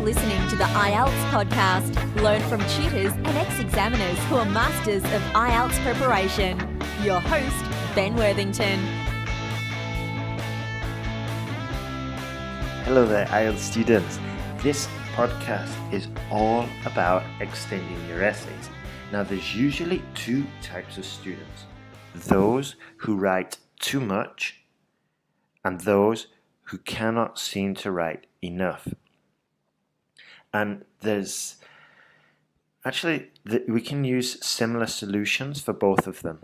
listening to the IELTS podcast. Learn from tutors and ex-examiners who are masters of IELTS preparation. Your host, Ben Worthington. Hello there, IELTS students. This podcast is all about extending your essays. Now, there's usually two types of students. Those who write too much and those who cannot seem to write enough. And there's actually, we can use similar solutions for both of them.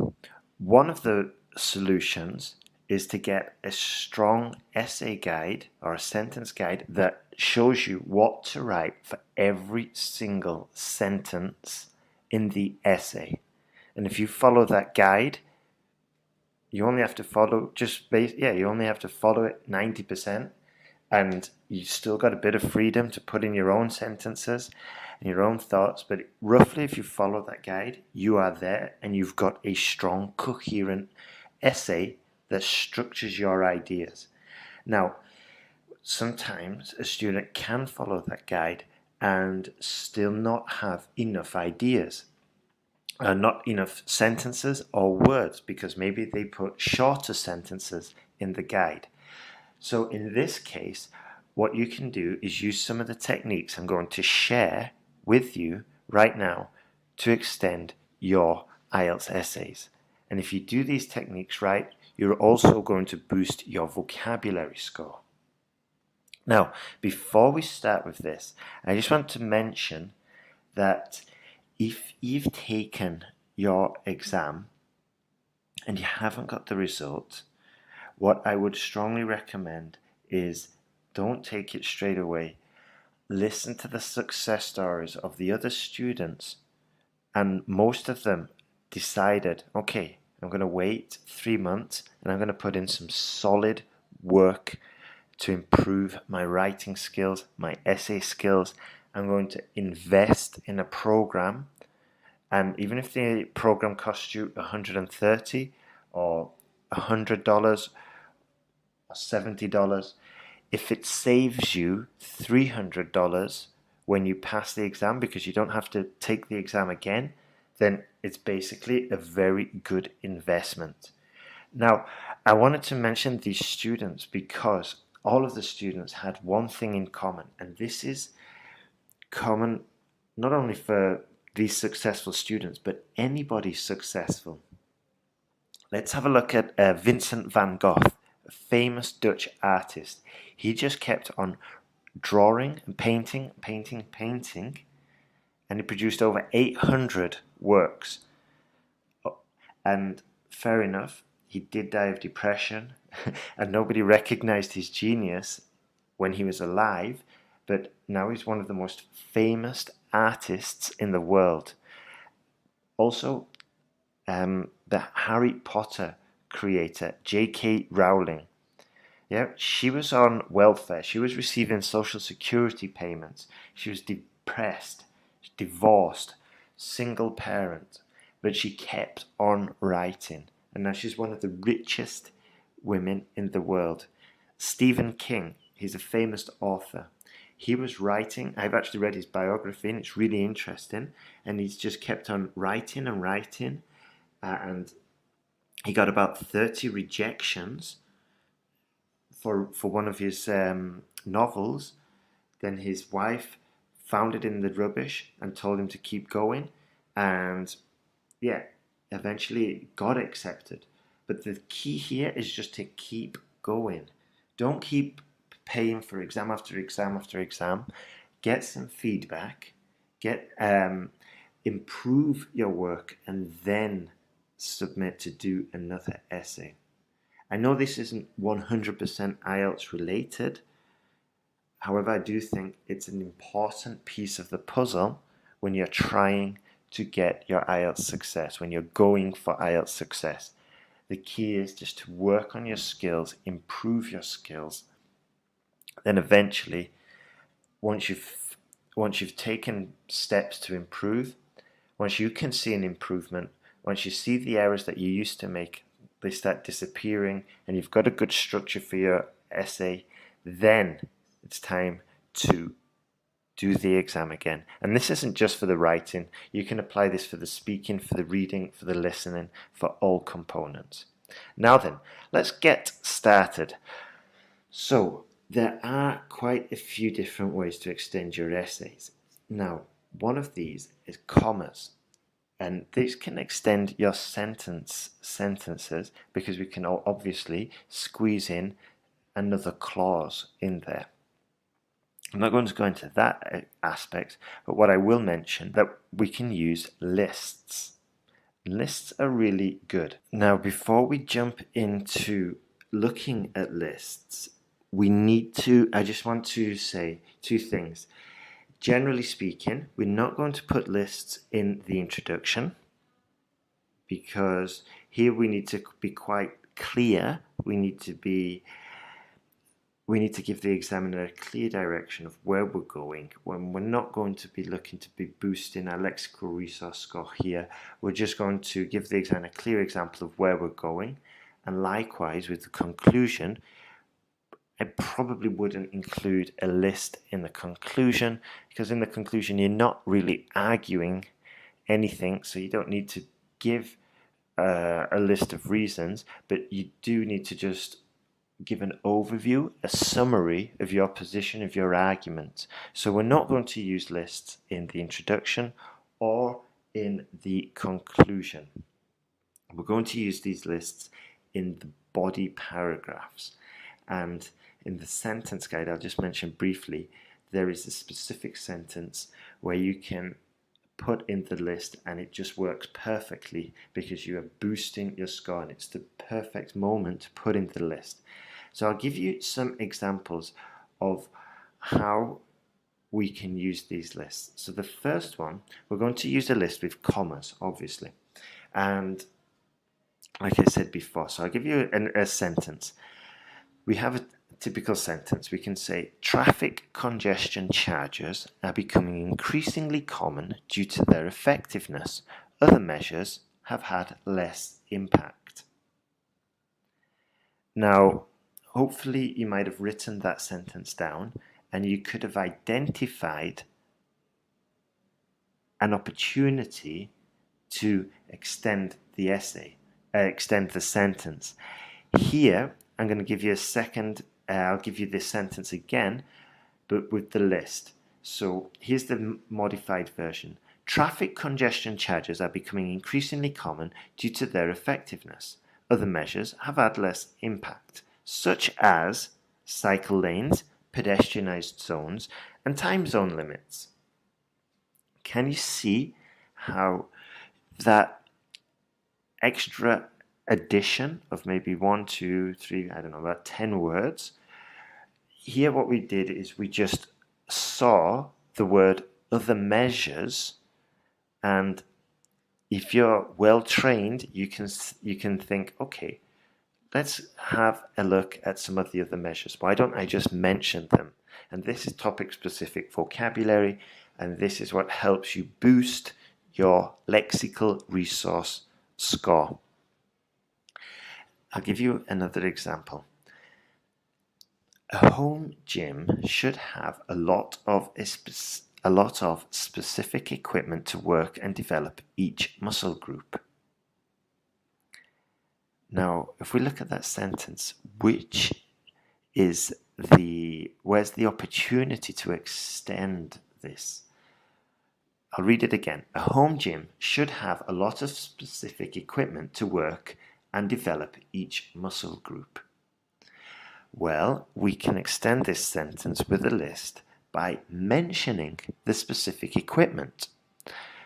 One of the solutions is to get a strong essay guide or a sentence guide that shows you what to write for every single sentence in the essay. And if you follow that guide, you only have to follow you only have to follow it 90%, and you still got a bit of freedom to put in your own sentences and your own thoughts. But roughly, if you follow that guide, you are there and you've got a strong, coherent essay that structures your ideas. Now, sometimes a student can follow that guide and still not have enough ideas. Not enough sentences or words, because maybe they put shorter sentences in the guide. So in this case, what you can do is use some of the techniques I'm going to share with you right now to extend your IELTS essays. And if you do these techniques right, you're also going to boost your vocabulary score. Now, before we start with this, I just want to mention that if you've taken your exam and you haven't got the result, what I would strongly recommend is don't take it straight away. Listen to the success stories of the other students, and most of them decided, okay, I'm going to wait 3 months and I'm going to put in some solid work to improve my writing skills, my essay skills. I'm going to invest in a program, and even if the program costs you $130 or $100 or $70, if it saves you $300 when you pass the exam because you don't have to take the exam again, then it's basically a very good investment. Now, I wanted to mention these students because all of the students had one thing in common, and this is common not only for these successful students, but anybody successful. Let's have a look at Vincent van Gogh, a famous Dutch artist. He just kept on drawing and painting, and he produced over 800 works. And fair enough, he did die of depression, and nobody recognized his genius when he was alive, but now he's one of the most famous artists in the world. Also, the Harry Potter creator, J.K. Rowling, she was on welfare. She was receiving social security payments. She was depressed, divorced, single parent, but she kept on writing. And now she's one of the richest women in the world. Stephen King, he's a famous author. He was writing. I've actually read his biography and it's really interesting. And he's just kept on writing and writing. And he got about 30 rejections for one of his novels. Then his wife found it in the rubbish and told him to keep going. And eventually it got accepted. But the key here is just to keep going. Don't keep paying for exam after exam after exam. Get some feedback. Improve your work, and then submit to do another essay. I know this isn't 100% IELTS related. However, I do think it's an important piece of the puzzle when you're trying to get your IELTS success, when you're going for IELTS success. The key is just to work on your skills, improve your skills. Then eventually, once you've taken steps to improve, once you can see an improvement, once you see the errors that you used to make, they start disappearing, and you've got a good structure for your essay, then it's time to do the exam again. And this isn't just for the writing. You can apply this for the speaking, for the reading, for the listening, for all components. Now then, let's get started. So, there are quite a few different ways to extend your essays. Now, one of these is commas. And this can extend your sentences because we can obviously squeeze in another clause in there. I'm not going to go into that aspect, but what I will mention that we can use lists. Lists are really good. Now, before we jump into looking at lists, I just want to say two things. Generally speaking, we're not going to put lists in the introduction because here we need to be quite clear. We need to give the examiner a clear direction of where we're going. When we're not going to be looking to be boosting our lexical resource score here, we're just going to give the examiner a clear example of where we're going. And likewise with the conclusion, I probably wouldn't include a list in the conclusion because in the conclusion you're not really arguing anything, so you don't need to give a list of reasons, but you do need to just give an overview, a summary of your position, of your argument. So we're not going to use lists in the introduction or in the conclusion. We're going to use these lists in the body paragraphs. And in the sentence guide, I'll just mention briefly, there is a specific sentence where you can put in the list and it just works perfectly because you are boosting your score and it's the perfect moment to put in the list. So I'll give you some examples of how we can use these lists. So the first one, we're going to use a list with commas, obviously. And like I said before, so I'll give you a sentence. We have a typical sentence. We can say, traffic congestion charges are becoming increasingly common due to their effectiveness. Other measures have had less impact. Now, hopefully you might have written that sentence down and you could have identified an opportunity to extend the essay, extend the sentence. Here, I'm going to give you a second, I'll give you this sentence again, but with the list. So here's the modified version. Traffic congestion charges are becoming increasingly common due to their effectiveness. Other measures have had less impact, such as cycle lanes, pedestrianised zones, and time zone limits. Can you see how that extra addition of maybe 1, 2, 3, about 10 words? Here what we did is we just saw the word other measures, and if you're well trained, you can think, okay, let's have a look at some of the other measures. Why don't I just mention them? And this is topic-specific vocabulary, and this is what helps you boost your lexical resource score. I'll give you another example. A home gym should have a lot of specific equipment to work and develop each muscle group. Now, if we look at that sentence, where's the opportunity to extend this? I'll read it again. A home gym should have a lot of specific equipment to work and develop each muscle group. Well, we can extend this sentence with a list by mentioning the specific equipment.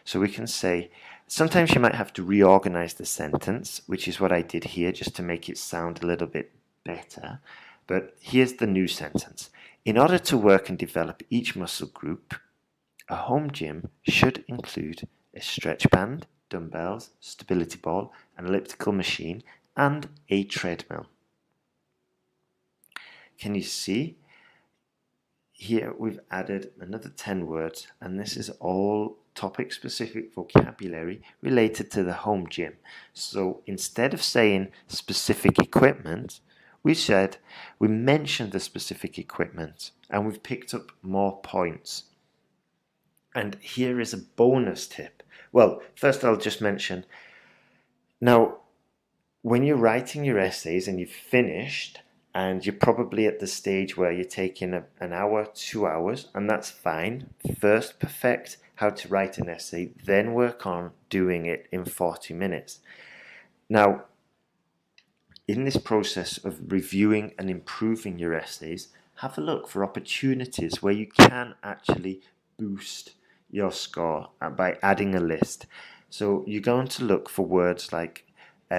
So we can say, sometimes you might have to reorganize the sentence, which is what I did here, just to make it sound a little bit better. But here's the new sentence. In order to work and develop each muscle group, a home gym should include a stretch band, dumbbells, stability ball, an elliptical machine, and a treadmill. Can you see? Here we've added another 10 words, and this is all topic-specific vocabulary related to the home gym. So instead of saying specific equipment, we mentioned the specific equipment, and we've picked up more points. And here is a bonus tip. Well, first I'll just mention, now, when you're writing your essays and you've finished, and you're probably at the stage where you're taking an hour, 2 hours, and that's fine. First, perfect how to write an essay, then work on doing it in 40 minutes. Now, in this process of reviewing and improving your essays, have a look for opportunities where you can actually boost your score by adding a list. So you're going to look for words like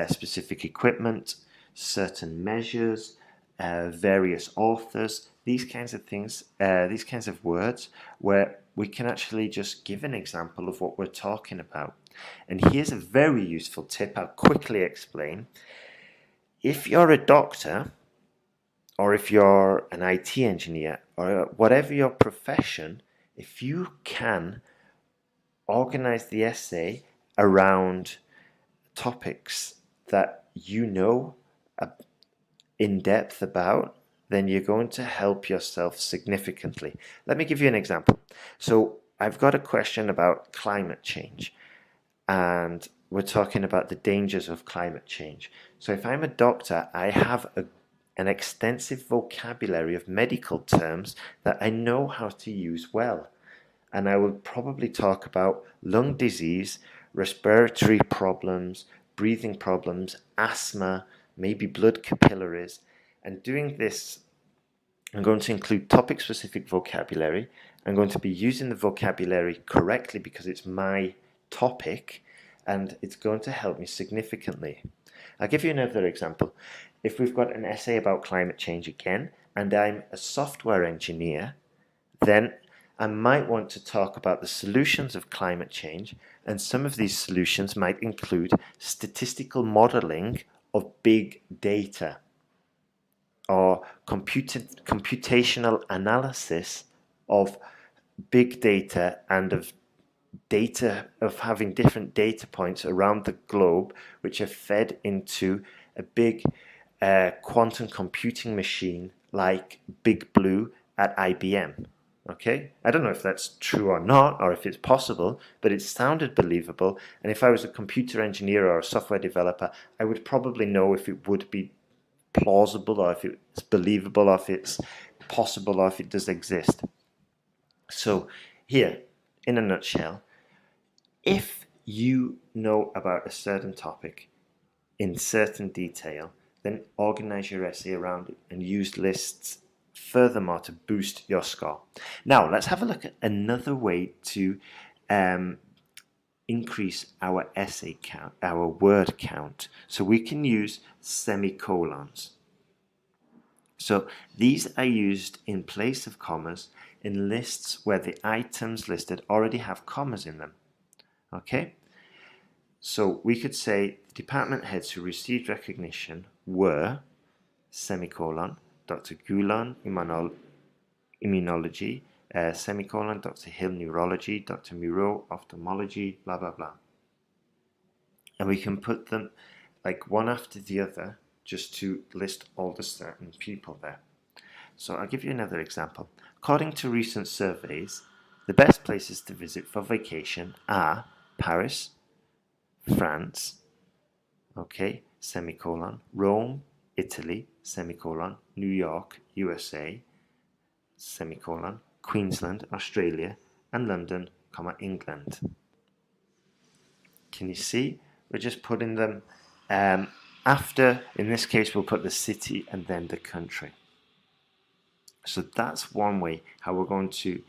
specific equipment, certain measures, various authors, these kinds of things, these kinds of words where we can actually just give an example of what we're talking about. And here's a very useful tip I'll quickly explain. If you're a doctor, or if you're an IT engineer, or whatever your profession, if you can organize the essay around topics that you know in depth about, then you're going to help yourself significantly. Let me give you an example. So I've got a question about climate change, and we're talking about the dangers of climate change. So if I'm a doctor, I have an extensive vocabulary of medical terms that I know how to use well. And I will probably talk about lung disease, respiratory problems, breathing problems, asthma, maybe blood capillaries. And doing this, I'm going to include topic-specific vocabulary. I'm going to be using the vocabulary correctly because it's my topic, and it's going to help me significantly. I'll give you another example. If we've got an essay about climate change again, and I'm a software engineer, then I might want to talk about the solutions of climate change, and some of these solutions might include statistical modeling of big data, or computational analysis of big data and of having different data points around the globe which are fed into a big quantum computing machine like Big Blue at IBM. Okay, I don't know if that's true or not, or if it's possible, but it sounded believable. And if I was a computer engineer or a software developer, I would probably know if it would be plausible, or if it's believable, or if it's possible, or if it does exist. So here, in a nutshell, if you know about a certain topic in certain detail, then organize your essay around it and use lists furthermore to boost your score. Now, let's have a look at another way to increase our essay count, our word count. So we can use semicolons. So these are used in place of commas in lists where the items listed already have commas in them. Okay? So we could say the department heads who received recognition were, semicolon, Dr. Goulon, immunology, semicolon, Dr. Hill, neurology, Dr. Muro, ophthalmology, blah, blah, blah. And we can put them like one after the other just to list all the certain people there. So I'll give you another example. According to recent surveys, the best places to visit for vacation are Paris, France, okay, semicolon, Rome, Italy, semicolon, New York, USA, semicolon, Queensland, Australia, and London, England. Can you see? We're just putting them after, in this case, we'll put the city and then the country. So that's one way how we're going to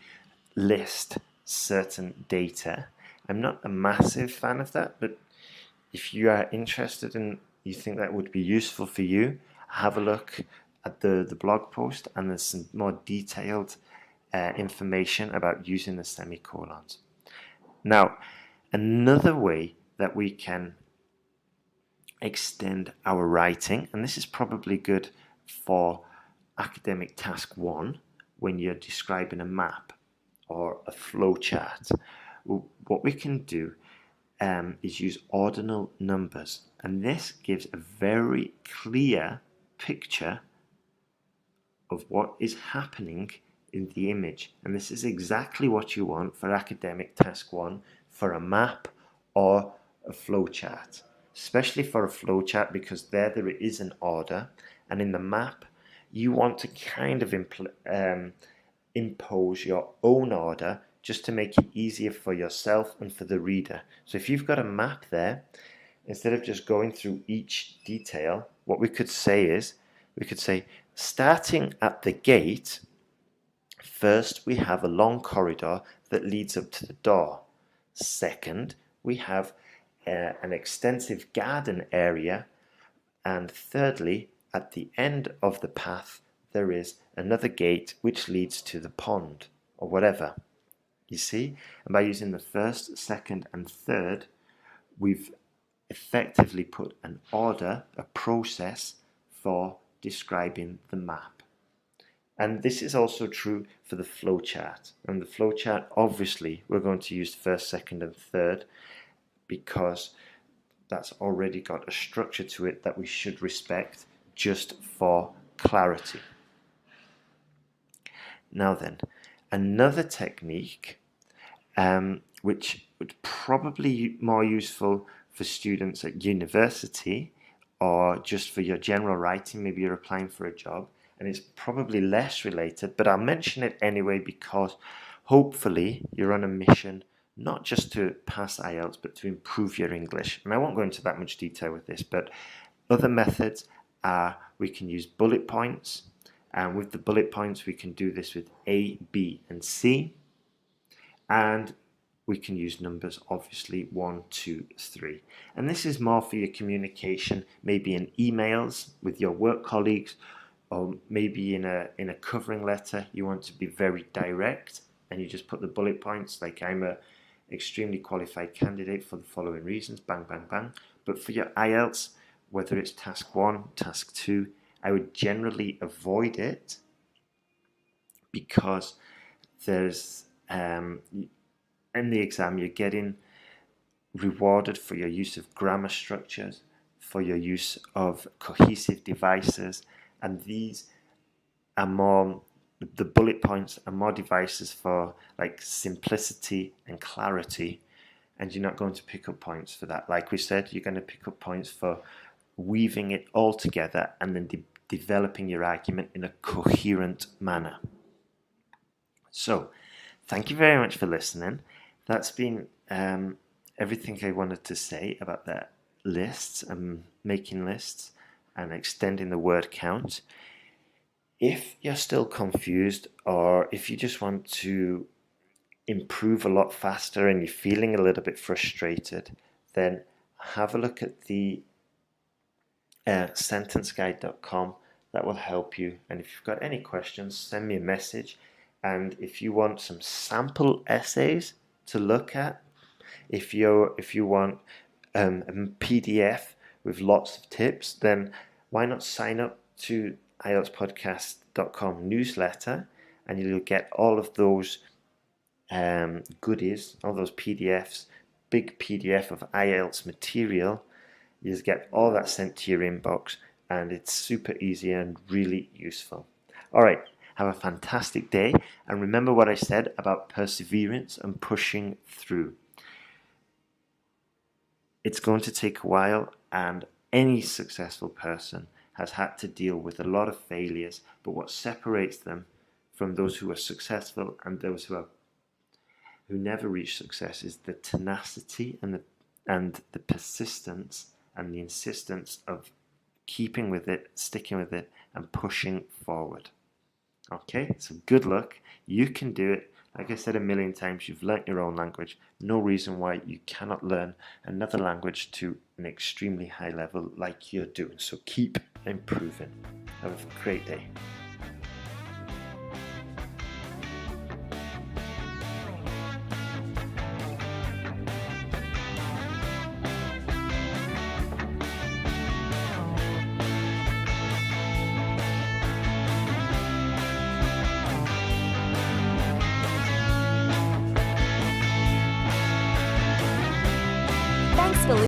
list certain data. I'm not a massive fan of that, but if you are interested and you think that would be useful for you, have a look at the blog post, and there's some more detailed information about using the semicolons. Now, another way that we can extend our writing, and this is probably good for academic task 1 when you're describing a map or a flow chart. What we can do is use ordinal numbers, and this gives a very clear picture of what is happening in the image. And this is exactly what you want for academic task 1 for a map or a flowchart, especially for a flowchart because there is an order, and in the map you want to kind of impose your own order just to make it easier for yourself and for the reader. So if you've got a map there, instead of just going through each detail, what we could say is, starting at the gate, first we have a long corridor that leads up to the door. Second, we have an extensive garden area. And thirdly, at the end of the path, there is another gate which leads to the pond or whatever. You see? And by using the first, second, and third, we've effectively put an order, a process for describing the map. And this is also true for the flowchart. And the flowchart, obviously, we're going to use first, second, and third because that's already got a structure to it that we should respect just for clarity. Now then, another technique which would probably be more useful for students at university or just for your general writing, maybe you're applying for a job, and it's probably less related, but I'll mention it anyway because hopefully you're on a mission not just to pass IELTS but to improve your English. And I won't go into that much detail with this, but other methods are we can use bullet points, and with the bullet points we can do this with A, B and C, and we can use numbers, obviously 1, 2, 3. And this is more for your communication, maybe in emails with your work colleagues, or maybe in a covering letter you want to be very direct and you just put the bullet points like I'm a extremely qualified candidate for the following reasons, bang, bang, bang. But for your IELTS, whether it's task 1, task 2, I would generally avoid it because there's in the exam you're getting rewarded for your use of grammar structures, for your use of cohesive devices, and these are more, the bullet points are more devices for like simplicity and clarity, and you're not going to pick up points for that. Like we said, you're going to pick up points for weaving it all together and then developing your argument in a coherent manner. So, thank you very much for listening. That's been everything I wanted to say about the lists and making lists and extending the word count. If you're still confused, or if you just want to improve a lot faster and you're feeling a little bit frustrated, then have a look at the sentenceguide.com. That will help you. And if you've got any questions, send me a message. And if you want some sample essays to look at, if you want a PDF with lots of tips, then why not sign up to IELTSPodcast.com newsletter, and you'll get all of those goodies, all those PDFs, big PDF of IELTS material. You just get all that sent to your inbox, and it's super easy and really useful. All right, have a fantastic day, and remember what I said about perseverance and pushing through. It's going to take a while, and any successful person has had to deal with a lot of failures, but what separates them from those who are successful and those who never reach success is the tenacity and the persistence and the insistence of keeping with it, sticking with it, and pushing forward. Okay, so good luck. You can do it. Like I said a million times, you've learnt your own language. No reason why you cannot learn another language to an extremely high level like you're doing. So keep improving. Have a great day.